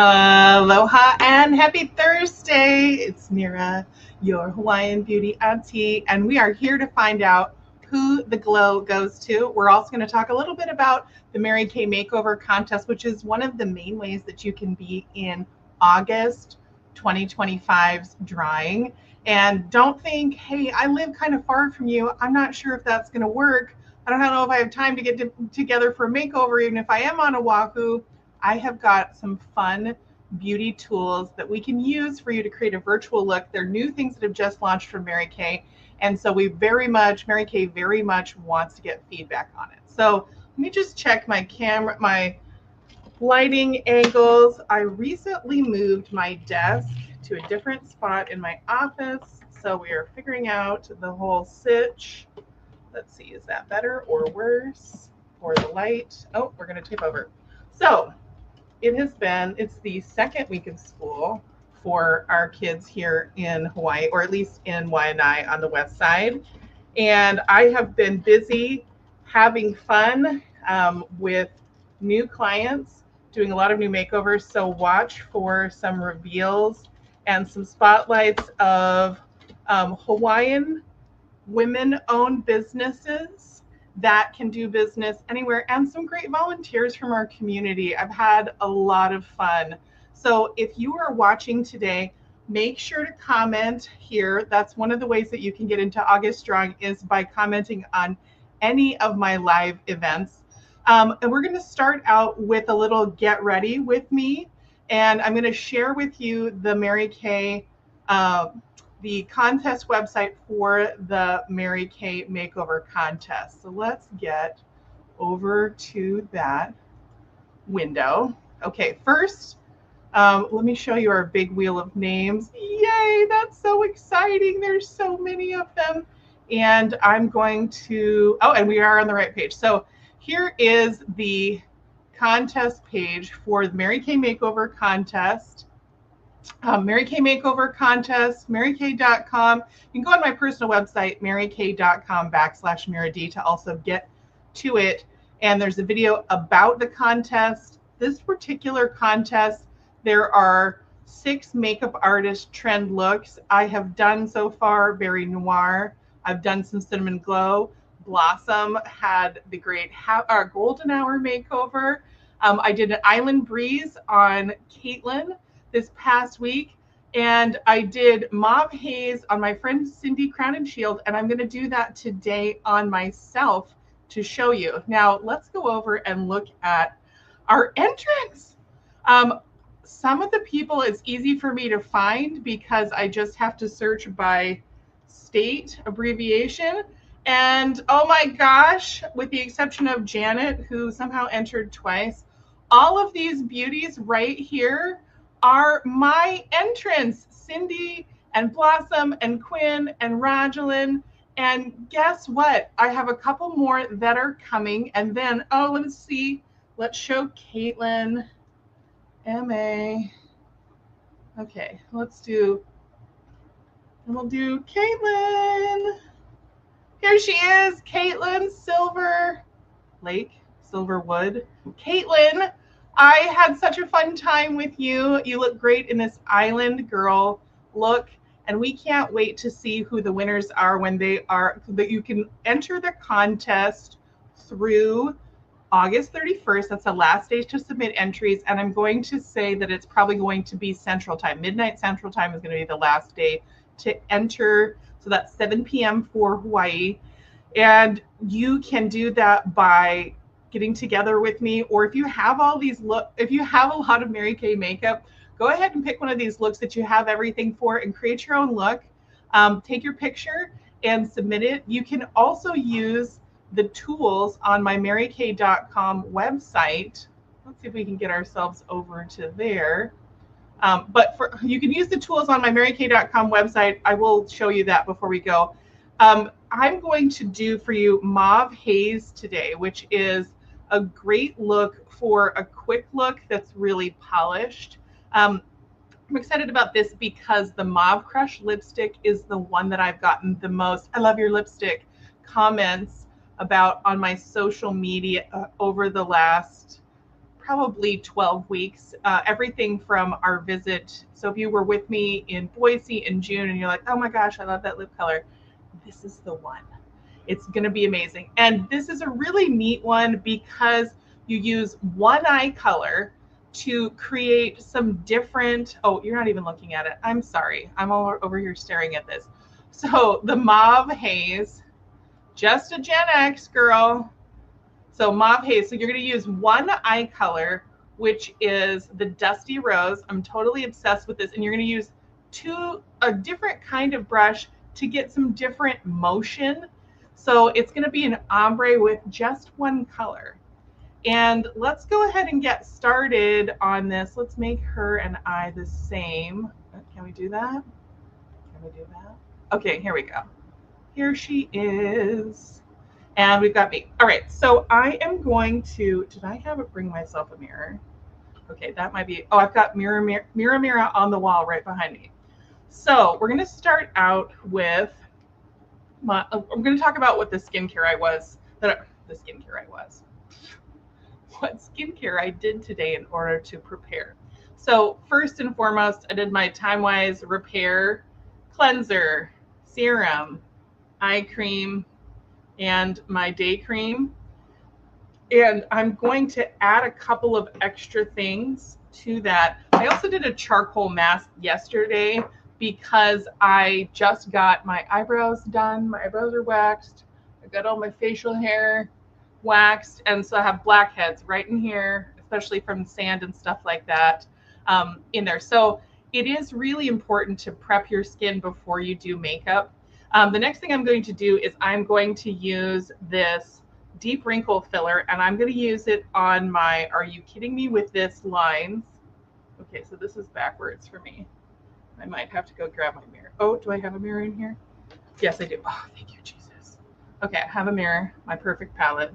Aloha and happy Thursday. It's Myrra, your Hawaiian beauty auntie, and we are here to find out who the glow goes to. We're also going to talk a little bit about the Mary Kay Makeover Contest, which is one of the main ways that you can be in August 2025's drawing. And don't think, hey, I live kind of far from you. I'm not sure if that's going to work. I don't know if I have time to get together for a makeover, even if I am on Oahu. I have got some fun beauty tools that we can use for you to create a virtual look. They're new things that have just launched from Mary Kay. And so Mary Kay very much wants to get feedback on it. So let me just check my camera, my lighting angles. I recently moved my desk to a different spot in my office. So we are figuring out the whole sitch. Let's see, is that better or worse? Or the light? Oh, we're going to tip over. So it's the second week of school for our kids here in Hawaii, or at least in Waianae on the west side. And I have been busy having fun with new clients, doing a lot of new makeovers. So watch for some reveals and some spotlights of Hawaiian women-owned businesses that can do business anywhere, and some great volunteers from our community. I've had a lot of fun. So if you are watching today, make sure to comment here. That's one of the ways that you can get into August Drawing, is by commenting on any of my live events. And we're going to start out with a little get ready with me. And I'm going to share with you the Mary Kay the contest website for the Mary Kay Makeover Contest. So let's get over to that window. Okay, first, let me show you our big wheel of names. Yay, that's so exciting. There's so many of them. And I'm going to, and we are on the right page. So here is the contest page for the Mary Kay Makeover Contest. Mary Kay Makeover Contest, marykay.com. You can go on my personal website, marykay.com/MyrraD, to also get to it. And there's a video about the contest. This particular contest, there are 6 makeup artist trend looks. I have done so far Berry Noir. I've done some Cinnamon Glow. Blossom had the great Golden Hour makeover. I did an Island Breeze on Caitlin this past week, and I did Mauve Haze on my friend Cindy Crown and Shield, and I'm going to do that today on myself to show you. Now let's go over and look at our entrance. Some of the people, it's easy for me to find because I just have to search by state abbreviation. And oh my gosh, with the exception of Janet, who somehow entered twice, all of these beauties right here are my entrance. Cindy and Blossom and Quinn and Rogelyn. And guess what? I have a couple more that are coming. And then, let's see. Let's show Caitlin. M.A. Okay, we'll do Caitlin. Here she is, Caitlin Silverwood. Caitlin, I had such a fun time with you. You look great in this Island Girl look, and we can't wait to see who the winners are when they are. That you can enter the contest through August 31st. That's the last day to submit entries, and I'm going to say that it's probably going to be Central Time. Midnight Central Time is going to be the last day to enter. So that's 7 p.m. for Hawaii, and you can do that by getting together with me, or if you have if you have a lot of Mary Kay makeup, go ahead and pick one of these looks that you have everything for and create your own look. Take your picture and submit it. You can also use the tools on my marykay.com website. Let's see if we can get ourselves over to there. But you can use the tools on my marykay.com website. I will show you that before we go. I'm going to do for you Mauve Haze today, which is a great look for a quick look that's really polished. I'm excited about this because the Mauve Crush lipstick is the one that I've gotten the most "I love your lipstick" comments about on my social media over the last probably 12 weeks, everything from our visit. So if you were with me in Boise in June and you're like, oh my gosh, I love that lip color, this is the one. It's going to be amazing. And this is a really neat one because you use one eye color to create some different, oh, you're not even looking at it. I'm sorry. I'm all over here staring at this. So the Mauve Haze, just a Gen X girl. So Mauve Haze, so you're going to use one eye color, which is the Dusty Rose. I'm totally obsessed with this. And you're going to use a different kind of brush to get some different motion. So it's going to be an ombre with just one color. And let's go ahead and get started on this. Let's make her and I the same. Can we do that? Can we do that? Okay, here we go. Here she is. And we've got me. All right, so I am going to, did I have it bring myself a mirror? Okay, that might be, oh, I've got Myrra on the wall right behind me. So we're going to start out with, I'm going to talk about what the skincare what skincare I did today in order to prepare. So first and foremost, I did my Time Wise Repair cleanser, serum, eye cream, and my day cream. And I'm going to add a couple of extra things to that. I also did a charcoal mask yesterday because I just got my eyebrows done. My eyebrows are waxed. I got all my facial hair waxed, and so I have blackheads right in here, especially from sand and stuff like that in there. So it is really important to prep your skin before you do makeup. The next thing I'm going to do is I'm going to use this deep wrinkle filler, and I'm going to use it on my Are You Kidding Me With This lines. Okay, so this is backwards for me. I might have to go grab my mirror. Oh, do I have a mirror in here? Yes, I do. Oh, thank you, Jesus. Okay, I have a mirror. My perfect palette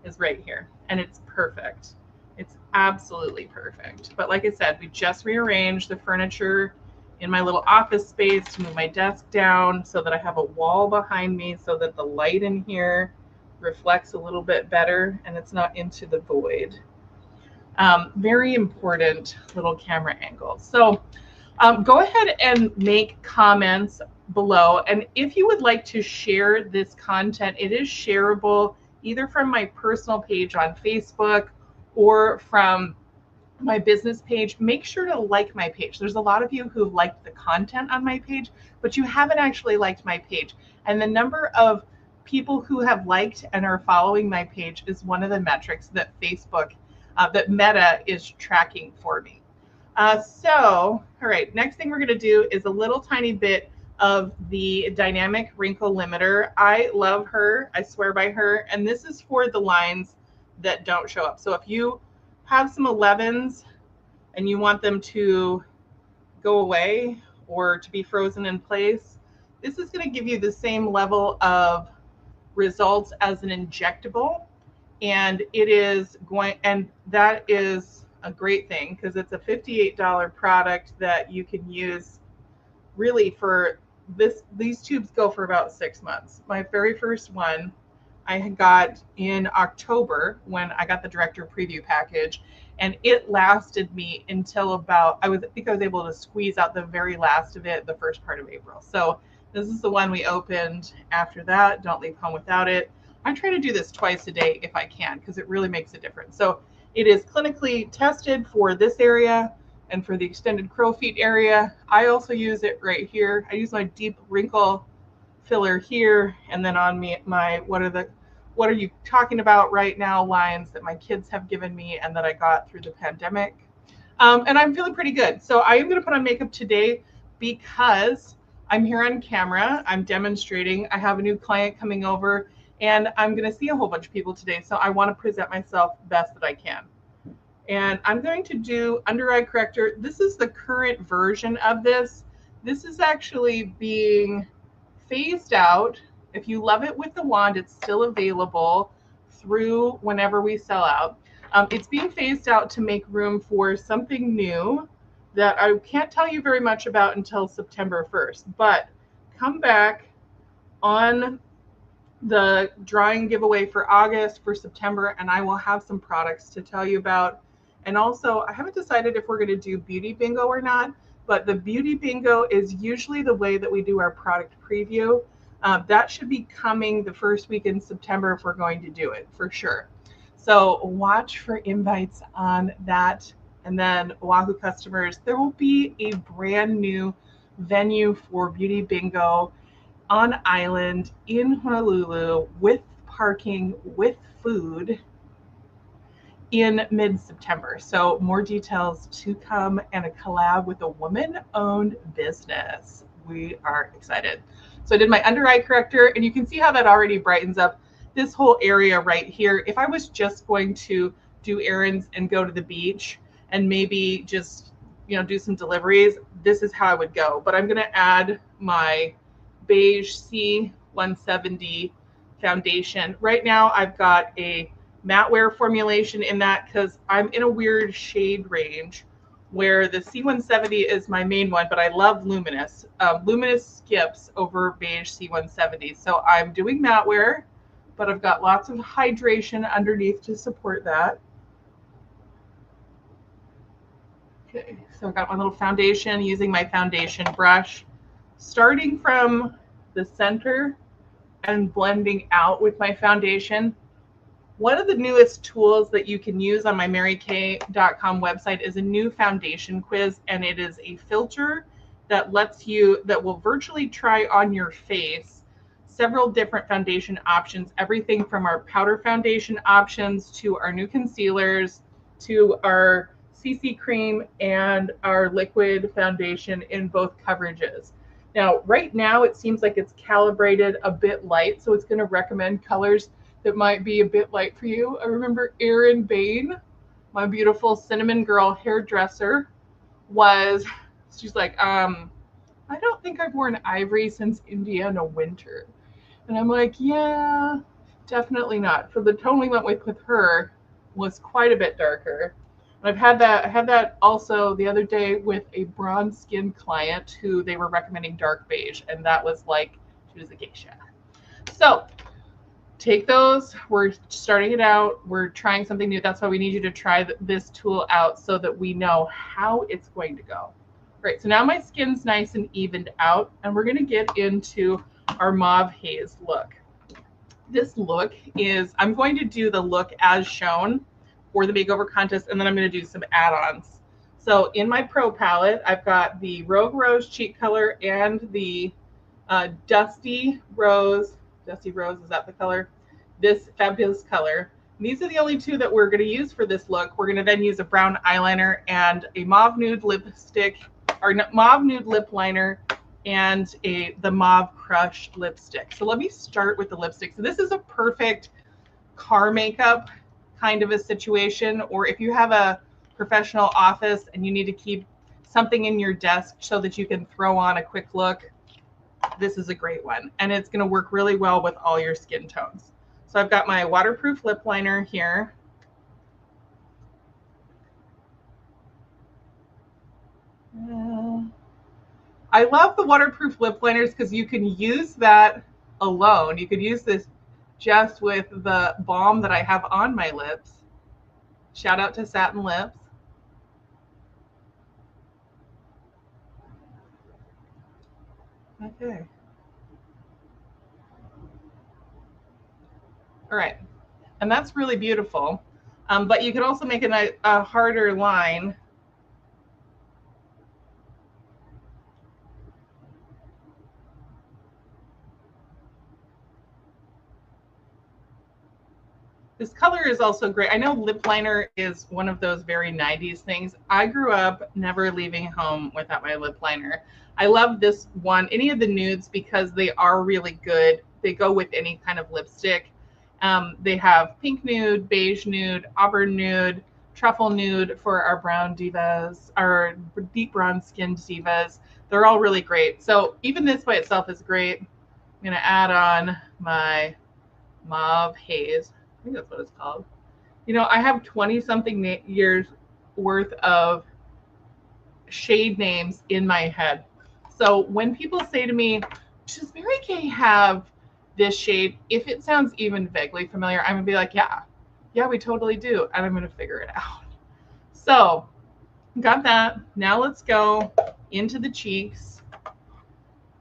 is right here, and it's perfect. It's absolutely perfect. But like I said, we just rearranged the furniture in my little office space to move my desk down so that I have a wall behind me so that the light in here reflects a little bit better and it's not into the void. Very important little camera angle. So go ahead and make comments below. And if you would like to share this content, it is shareable either from my personal page on Facebook or from my business page. Make sure to like my page. There's a lot of you who've liked the content on my page, but you haven't actually liked my page. And the number of people who have liked and are following my page is one of the metrics that Facebook, that Meta is tracking for me. All right, next thing we're going to do is a little tiny bit of the Dynamic Wrinkle Limiter. I love her. I swear by her. And this is for the lines that don't show up. So if you have some 11s and you want them to go away or to be frozen in place, this is going to give you the same level of results as an injectable. And it is going, and that is a great thing because it's a $58 product that you can use really for this. These tubes go for about 6 months. My very first one I got in October when I got the director preview package, and it lasted me until about, I think I was able to squeeze out the very last of it the first part of April. So this is the one we opened after that. Don't leave home without it. I try to do this twice a day if I can because it really makes a difference. So it is clinically tested for this area and for the extended crow's feet area. I also use it right here. I use my deep wrinkle filler here, and then on me my what are you talking about right now lines that my kids have given me and that I got through the pandemic. And I'm feeling pretty good. So I am going to put on makeup today because I'm here on camera. I'm demonstrating. I have a new client coming over, and I'm going to see a whole bunch of people today. So I want to present myself best that I can. And I'm going to do under eye corrector. This is the current version of this. This is actually being phased out. If you love it with the wand, it's still available through whenever we sell out. It's being phased out to make room for something new that I can't tell you very much about until September 1st. But come back on the drawing giveaway for August, for September, and I will have some products to tell you about. And also, I haven't decided if we're going to do beauty bingo or not, but the beauty bingo is usually the way that we do our product preview. That should be coming the first week in September if we're going to do it, for sure. So watch for invites on that. And then Oahu customers, there will be a brand new venue for beauty bingo on island in Honolulu with parking, with food in mid-September. So more details to come, and a collab with a woman-owned business. We are excited. So I did my under eye corrector, and you can see how that already brightens up this whole area right here. If I was just going to do errands and go to the beach and maybe just, do some deliveries, this is how I would go. But I'm going to add my beige C170 foundation. Right now I've got a matte wear formulation in that because I'm in a weird shade range where the C170 is my main one, but I love luminous. Luminous skips over beige C170. So I'm doing matte wear, but I've got lots of hydration underneath to support that. Okay, so I've got my little foundation using my foundation brush, starting from the center and blending out with my foundation. One of the newest tools that you can use on my marykay.com website is a new foundation quiz, and it is a filter that will virtually try on your face several different foundation options, everything from our powder foundation options to our new concealers to our CC cream and our liquid foundation in both coverages. Now, right now it seems like it's calibrated a bit light, so it's going to recommend colors that might be a bit light for you. I remember Erin Bain, my beautiful cinnamon girl hairdresser, she's like, I don't think I've worn ivory since Indiana winter. And I'm like, yeah, definitely not. So the tone we went with her was quite a bit darker. And I had that also the other day with a bronze skin client who they were recommending dark beige, and that was like, she was a geisha. So take those. We're starting it out. We're trying something new. That's why we need you to try this tool out so that we know how it's going to go. Great. So now my skin's nice and evened out, and we're going to get into our Mauve Haze look. This look is, I'm going to do the look as shown for the makeover contest, and then I'm going to do some add-ons. So in my Pro palette, I've got the Rogue Rose cheek color and the Dusty Rose. Dusty Rose, is that the color? This fabulous color. And these are the only two that we're going to use for this look. We're going to then use a brown eyeliner and a mauve nude lipstick, or mauve nude lip liner, and the Mauve Crush lipstick. So let me start with the lipstick. So this is a perfect car makeup kind of a situation, or if you have a professional office and you need to keep something in your desk so that you can throw on a quick look, this is a great one. And it's going to work really well with all your skin tones. So I've got my waterproof lip liner here. I love the waterproof lip liners because you can use that alone. You could use this just with the balm that I have on my lips. Shout out to Satin Lips. Okay. All right. And that's really beautiful. But you could also make a harder line. This color is also great. I know lip liner is one of those very 90s things. I grew up never leaving home without my lip liner. I love this one, any of the nudes, because they are really good. They go with any kind of lipstick. They have pink nude, beige nude, auburn nude, truffle nude for our brown divas, our deep bronze skinned divas. They're all really great. So even this by itself is great. I'm going to add on my Mauve Haze. I think that's what it's called. You know, I have 20 something years worth of shade names in my head. So when people say to me, does Mary Kay have this shade? If it sounds even vaguely familiar, I'm gonna be like, yeah, we totally do. And I'm gonna figure it out. So got that. Now let's go into the cheeks.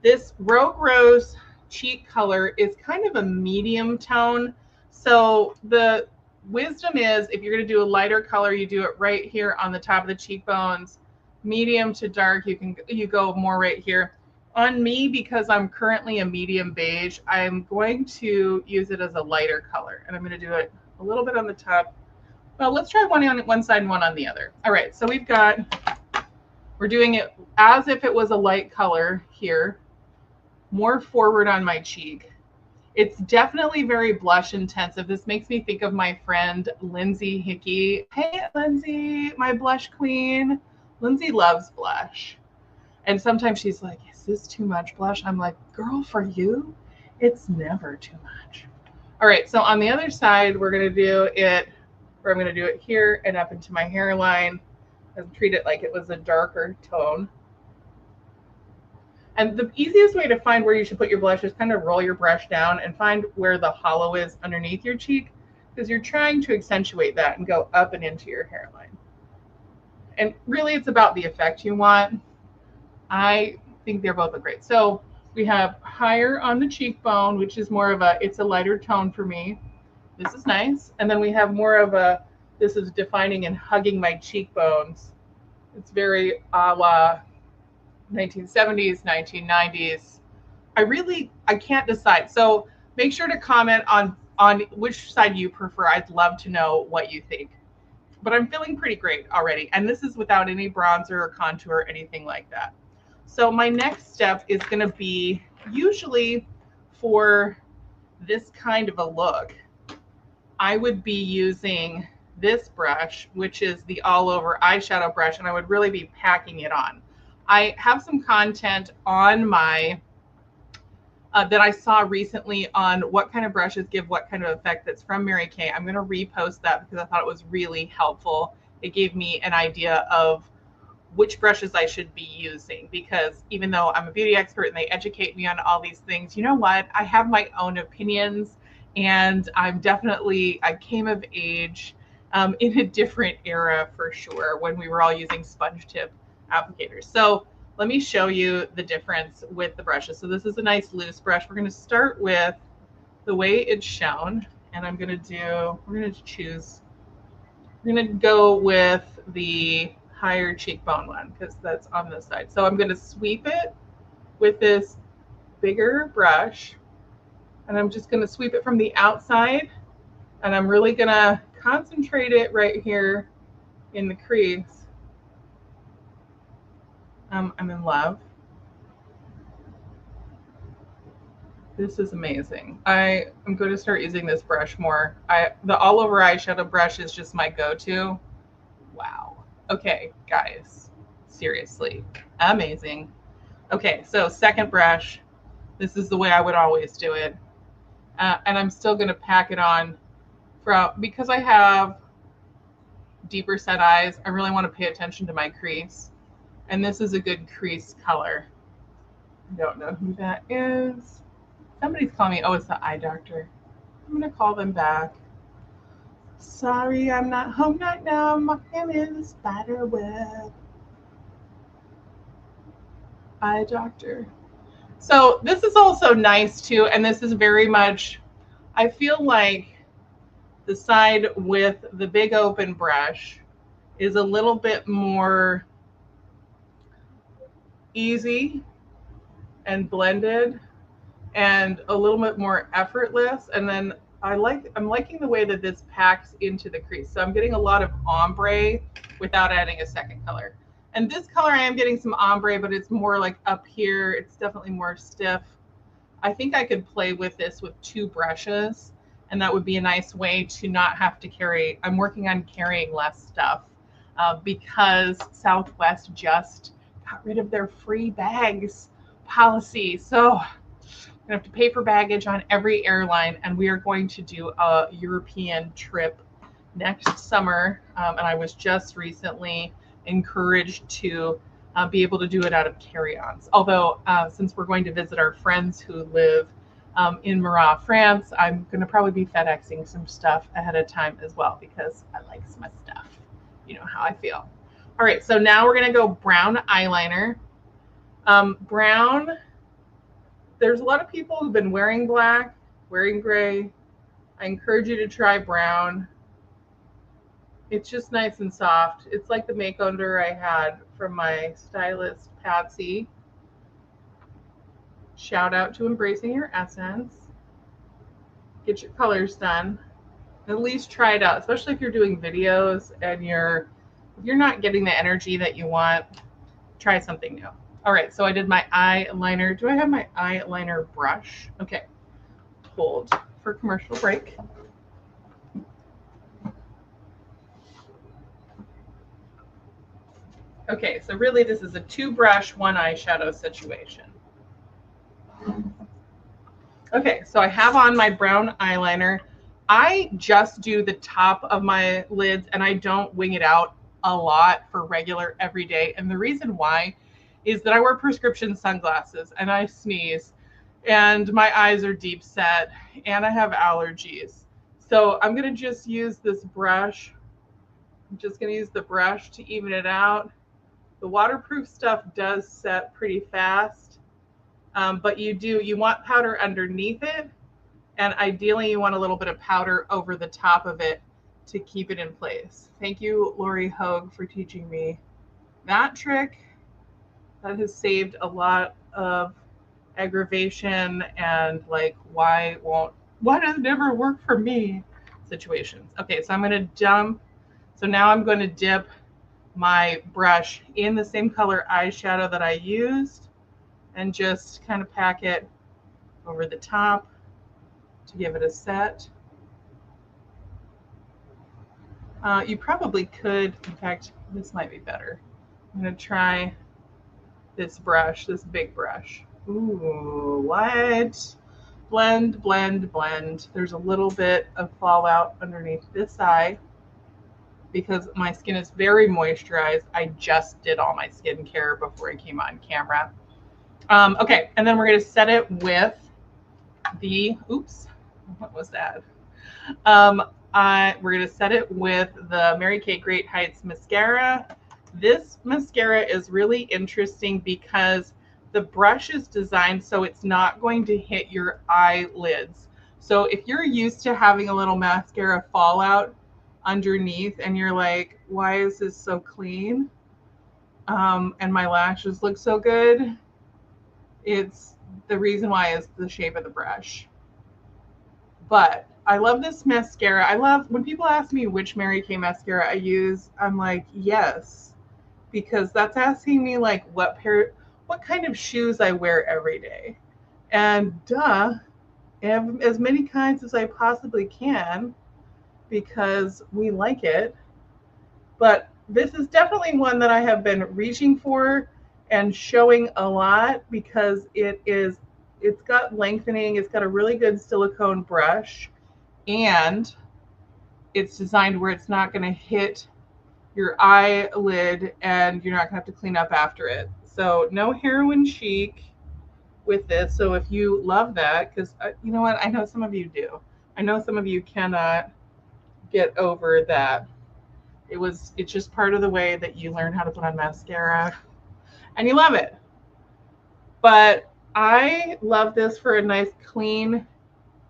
This Rogue Rose cheek color is kind of a medium tone. So the wisdom is, if you're going to do a lighter color, you do it right here on the top of the cheekbones. Medium to dark, you go more right here. On me, because I'm currently a medium beige, I'm going to use it as a lighter color, and I'm going to do it a little bit on the top. Well, let's try one on one side and one on the other. All right, so we're doing it as if it was a light color here, more forward on my cheek. It's definitely very blush intensive. This makes me think of my friend Lindsay Hickey. Hey, Lindsay, my blush queen. Lindsay loves blush. And sometimes she's like, is this too much blush? I'm like, girl, for you, it's never too much. All right, so on the other side, we're going to do it, or I'm going to do it here and up into my hairline and treat it like it was a darker tone. And the easiest way to find where you should put your blush is kind of roll your brush down and find where the hollow is underneath your cheek, because you're trying to accentuate that and go up and into your hairline. And really, it's about the effect you want. I think they're both great. So we have higher on the cheekbone, which is more of it's a lighter tone for me. This is nice. And then we have more of this is defining and hugging my cheekbones. It's very a la 1970s, 1990s. I can't decide. So make sure to comment on which side you prefer. I'd love to know what you think. But I'm feeling pretty great already. And this is without any bronzer or contour or anything like that. So my next step is going to be, usually for this kind of a look, I would be using this brush, which is the all over eyeshadow brush, and I would really be packing it on. I have some content on my that I saw recently on what kind of brushes give what kind of effect, that's from Mary Kay. I'm going to repost that because I thought it was really helpful. It gave me an idea of which brushes I should be using, because even though I'm a beauty expert and they educate me on all these things, you know what? I have my own opinions, and I came of age in a different era for sure, when we were all using sponge tip applicators. So let me show you the difference with the brushes. So this is a nice loose brush. We're going to start with the way it's shown, and we're going to go with the higher cheekbone one, because that's on this side. So I'm going to sweep it with this bigger brush, and I'm just going to sweep it from the outside, and I'm really going to concentrate it right here in the crease. I'm in love. This is amazing. I am going to start using this brush more. The all over eyeshadow brush is just my go-to. Wow. Okay, guys, seriously, amazing. Okay, so second brush. This is the way I would always do it. And I'm still going to pack it on because I have deeper set eyes. I really want to pay attention to my crease. And this is a good crease color. I don't know who that is. Somebody's calling me. Oh, it's the eye doctor. I'm going to call them back. Sorry, I'm not home right now. I'm in the spider web. Eye doctor. So this is also nice too. And this is very much, I feel like the side with the big open brush is a little bit more easy and blended and a little bit more effortless. And then I'm liking the way that this packs into the crease. So I'm getting a lot of ombre without adding a second color. And this color, I am getting some ombre, but it's more like up here. It's definitely more stiff. I think I could play with this with two brushes, and that would be a nice way to not have to carry. I'm working on carrying less stuff because Southwest just got rid of their free bags policy. So I'm gonna have to pay for baggage on every airline, and we are going to do a European trip next summer. And I was just recently encouraged to be able to do it out of carry-ons. Although since we're going to visit our friends who live in Myrra, France, I'm going to probably be FedExing some stuff ahead of time as well, because I like my stuff. you know how I feel. All right, so now we're gonna go brown eyeliner. Brown, there's a lot of people who've been wearing black, wearing gray. I encourage you to try brown. It's just nice and soft. It's like the makeover I had from my stylist, Patsy. Shout out to Embracing Your Essence. Get your colors done. At least try it out, especially if you're doing videos and if you're not getting the energy that you want, try something new. All right, so I did my eyeliner. Do I have my eyeliner brush? Okay, hold for commercial break. Okay, so really this is a 2-brush, 1 eyeshadow situation. Okay, so I have on my brown eyeliner. I just do the top of my lids and I don't wing it out a lot for regular everyday. And the reason why is that I wear prescription sunglasses and I sneeze and my eyes are deep set and I have allergies. So I'm going to just use this brush. I'm just going to use the brush to even it out. The waterproof stuff does set pretty fast, but you want powder underneath it, and ideally you want a little bit of powder over the top of it to keep it in place. Thank you, Lori Hogue, for teaching me that trick. That has saved a lot of aggravation and like why does it never work for me situations. Okay, so I'm going to dump. So now I'm going to dip my brush in the same color eyeshadow that I used and just kind of pack it over the top to give it a set. You probably could, in fact, this might be better. I'm going to try this brush, this big brush. Ooh, what? Blend, blend, blend. There's a little bit of fallout underneath this eye because my skin is very moisturized. I just did all my skincare before I came on camera. Okay, and then we're going to set it with the, oops, what was that? We're going to set it with the Mary Kay Great Heights mascara. This mascara is really interesting because the brush is designed so it's not going to hit your eyelids. So if you're used to having a little mascara fallout underneath and you're like, why is this so clean? And my lashes look so good. It's the reason why is the shape of the brush. But I love this mascara. I love when people ask me which Mary Kay mascara I use, I'm like, yes, because that's asking me like what kind of shoes I wear every day. And duh, I have as many kinds as I possibly can because we like it. But this is definitely one that I have been reaching for and showing a lot because it's got lengthening, it's got a really good silicone brush, and it's designed where it's not going to hit your eyelid and you're not going to have to clean up after it. So no heroin chic with this. So if you love that, because you know what, I know some of you do. I know some of you cannot get over that. It's just part of the way that you learn how to put on mascara and you love it. But I love this for a nice, clean,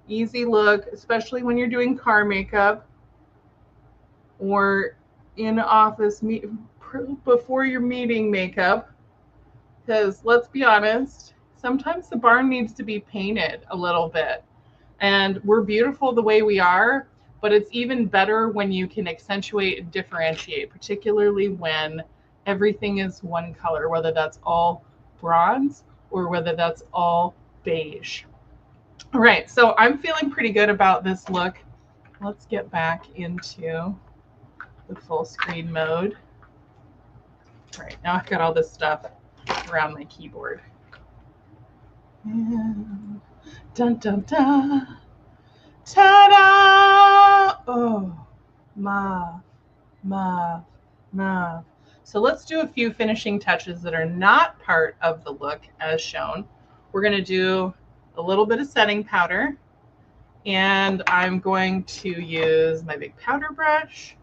easy look, especially when you're doing car makeup or in office before your meeting makeup. Because let's be honest, sometimes the barn needs to be painted a little bit. And we're beautiful the way we are, but it's even better when you can accentuate and differentiate, particularly when everything is one color, whether that's all bronze or whether that's all beige. All right, so I'm feeling pretty good about this look. Let's get back into the full screen mode. All right, now I've got all this stuff around my keyboard. And dun dun dun. Ta-da! Oh, mauve, mauve, mauve. So let's do a few finishing touches that are not part of the look as shown. We're going to do a little bit of setting powder, and I'm going to use my big powder brush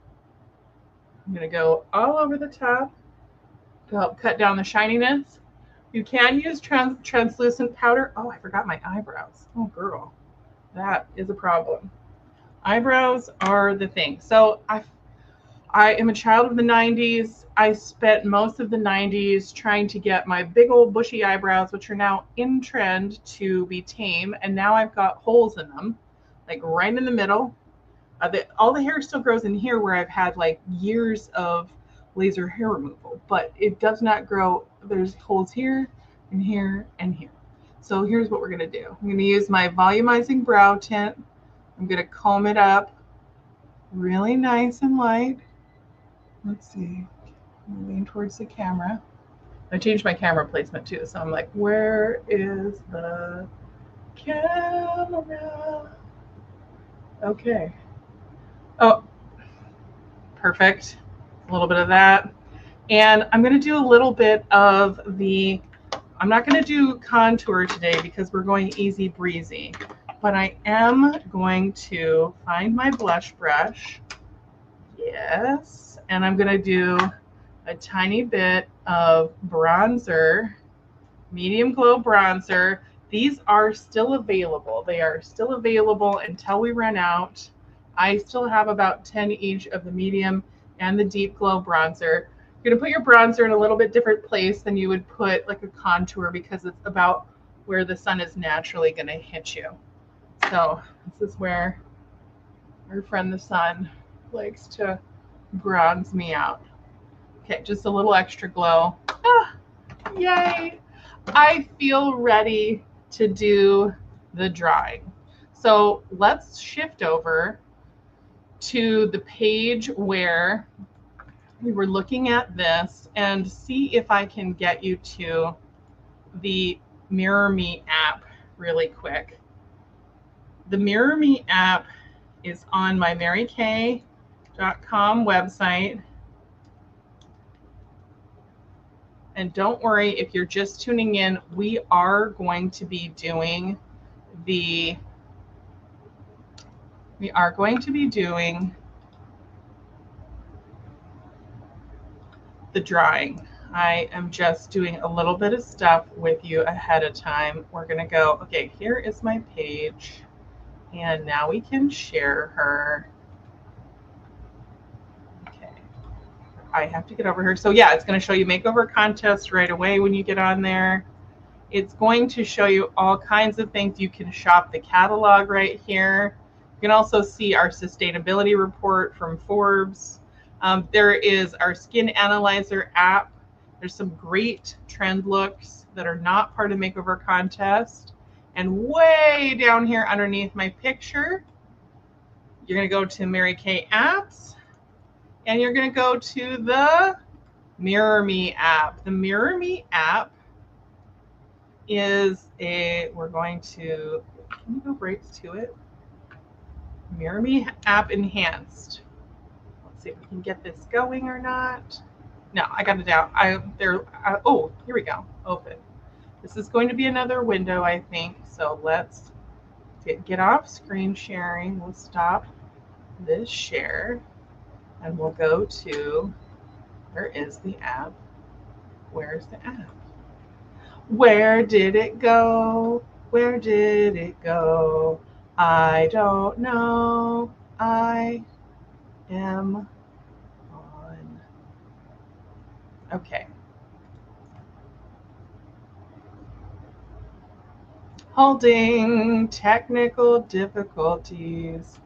I'm going to go all over the top to help cut down the shininess. You can use translucent powder. Oh, I forgot my eyebrows. Oh, girl, that is a problem. Eyebrows are the thing. So I am a child of the 90s. I spent most of the 90s trying to get my big old bushy eyebrows, which are now in trend, to be tame. And now I've got holes in them, like right in the middle. All the hair still grows in here where I've had like years of laser hair removal, but it does not grow. There's holes here and here and here. So here's what we're going to do. I'm going to use my volumizing brow tint. I'm going to comb it up really nice and light. Let's see. Lean towards the camera. I changed my camera placement too, so I'm like, where is the camera? Okay. Oh, perfect. A little bit of that. And I'm going to do a little bit of the, I'm not going to do contour today because we're going easy breezy, but I am going to find my blush brush. Yes. And I'm going to do a tiny bit of bronzer, medium glow bronzer. These are still available. They are still available until we run out. I still have about 10 each of the medium and the deep glow bronzer. You're going to put your bronzer in a little bit different place than you would put like a contour because it's about where the sun is naturally going to hit you. So this is where our friend the sun likes to bronze me out. Okay, just a little extra glow. Ah, yay! I feel ready to do the drawing. So let's shift over to the page where we were looking at this and see if I can get you to the Mirror Me app really quick. The Mirror Me app is on my marykay.com website. And don't worry if you're just tuning in, we are going to be doing the drawing. I am just doing a little bit of stuff with you ahead of time. We're going to go, okay, here is my page. And now we can share her. Okay. I have to get over here. So yeah, it's going to show you Makeover Contest right away when you get on there. It's going to show you all kinds of things. You can shop the catalog right here. You can also see our sustainability report from Forbes. There is our skin analyzer app. There's some great trend looks that are not part of Makeover Contest. And way down here underneath my picture, you're going to go to Mary Kay apps, and you're going to go to the Mirror Me app. The Mirror Me app is we're going to, can you go right to it? Mirror Me app enhanced. Let's see if we can get this going or not. No, I got it down. Oh, here we go. Open. This is going to be another window, I think. So let's get off screen sharing. We'll stop this share and we'll go to, where is the app? Where's the app? Where did it go? Where did it go? I don't know. I am on. Okay. Holding technical difficulties.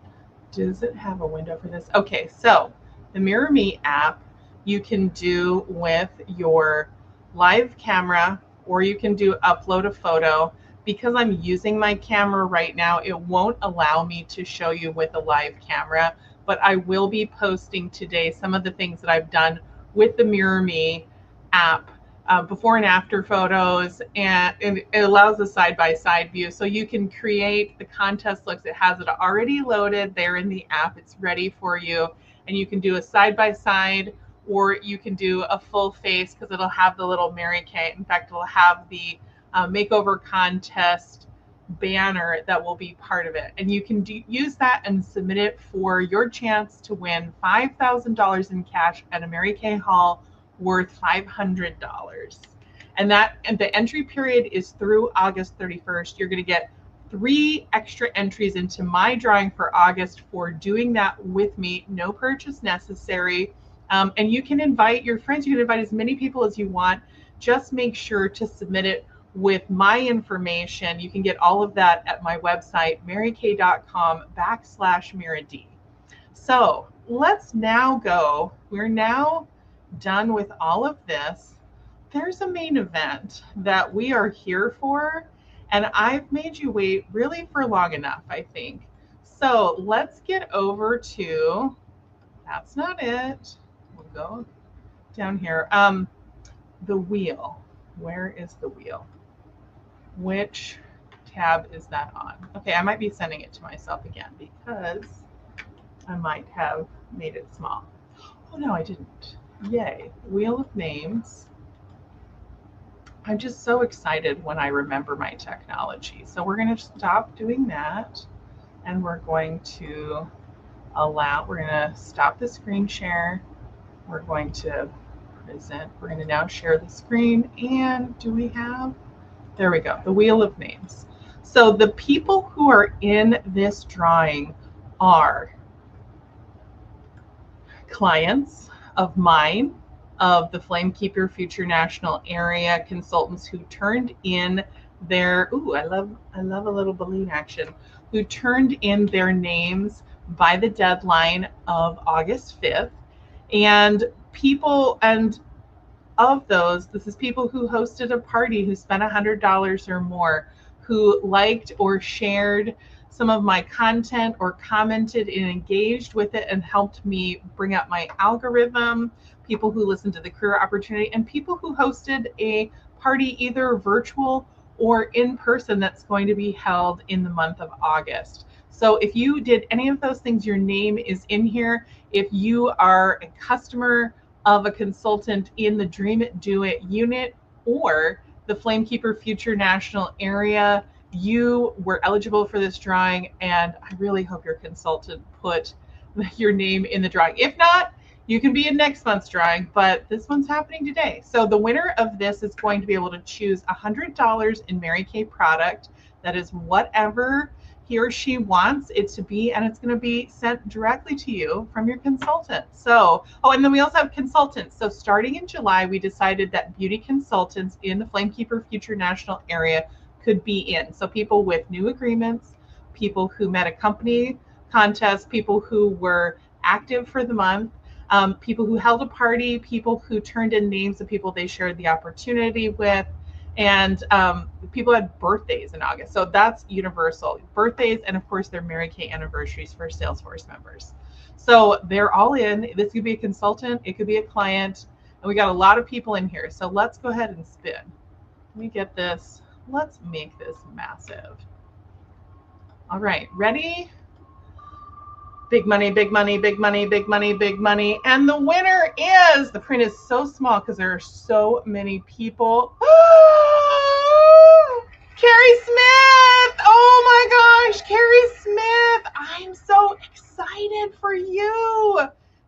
Does it have a window for this? Okay, so the Mirror Me app you can do with your live camera, or you can do upload a photo. Because I'm using my camera right now, it won't allow me to show you with a live camera, but I will be posting today some of the things that I've done with the Mirror Me app, before and after photos, and it allows a side-by-side view. So you can create the contest looks. It has it already loaded there in the app. It's ready for you, and you can do a side-by-side, or you can do a full face because it'll have the little Mary Kay. In fact, it'll have the Makeover Contest banner that will be part of it. And you can use that and submit it for your chance to win $5,000 in cash at a Mary Kay haul worth $500. And the entry period is through August 31st. You're going to get 3 extra entries into my drawing for August for doing that with me. No purchase necessary. And you can invite your friends. You can invite as many people as you want. Just make sure to submit it with my information. You can get all of that at my website, marykay.com/MyrraD. So let's now go. We're now done with all of this. There's a main event that we are here for, and I've made you wait really for long enough, I think. So let's get over to, that's not it. We'll go down here. The wheel. Where is the wheel? Which tab is that on? Okay, I might be sending it to myself again because I might have made it small. Oh no, I didn't. Yay. Wheel of names. I'm just so excited when I remember my technology. So we're going to stop doing that, and we're going to stop the screen share. We're going to present. We're going to now share the screen. And do we have, there we go, the wheel of names. So the people who are in this drawing are clients of mine, of the Flamekeeper Future National Area consultants who turned in their, I love a little balloon action, who turned in their names by the deadline of August 5th. And people, and of those, this is people who hosted a party, who spent $100 or more, who liked or shared some of my content or commented and engaged with it and helped me bring up my algorithm, people who listened to the career opportunity, and people who hosted a party either virtual or in person that's going to be held in the month of August. So if you did any of those things, your name is in here. If you are a customer of a consultant in the Dream It, Do It unit or the Flamekeeper Future National Area, you were eligible for this drawing, and I really hope your consultant put your name in the drawing. If not, you can be in next month's drawing, but this one's happening today. So the winner of this is going to be able to choose $100 in Mary Kay product. That is whatever he or she wants it to be, and it's going to be sent directly to you from your consultant. So, and then we also have consultants. So starting in July, we decided that beauty consultants in the Flamekeeper Future National Area could be in. So people with new agreements, people who met a company contest, people who were active for the month, people who held a party, people who turned in names of people they shared the opportunity with, and people had birthdays in August. So that's universal. Birthdays, and of course, their Mary Kay anniversaries for Salesforce members. So they're all in. This could be a consultant, it could be a client, and we got a lot of people in here. So let's go ahead and spin. Let me get this. Let's make this massive. All right, ready? Big money, big money, big money, big money, big money. And the winner is, the print is so small because there are so many people. Carrie Smith! Oh my gosh, Carrie Smith! I'm so excited for you.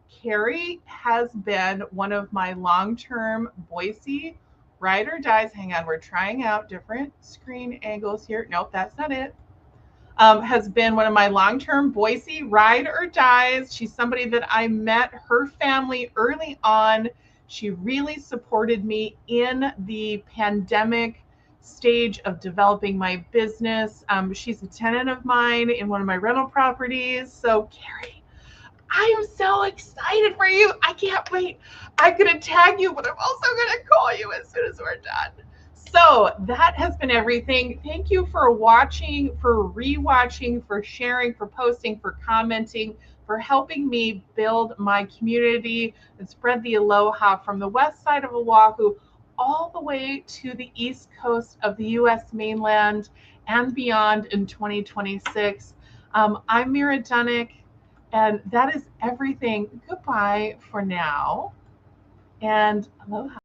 Carrie has been one of my long-term Boise ride or dies. Hang on, we're trying out different screen angles here. Nope, that's not it. Has been one of my long-term Boise ride or dies. She's somebody that I met her family early on. She really supported me in the pandemic stage of developing my business. She's a tenant of mine in one of my rental properties. So Carrie, I am so excited for you. I can't wait. I'm going to tag you, but I'm also going to call you as soon as we're done. So that has been everything. Thank you for watching, for rewatching, for sharing, for posting, for commenting, for helping me build my community and spread the aloha from the west side of Oahu all the way to the east coast of the U.S. mainland and beyond in 2026. I'm Myrra Dunnick, and that is everything. Goodbye for now, and aloha.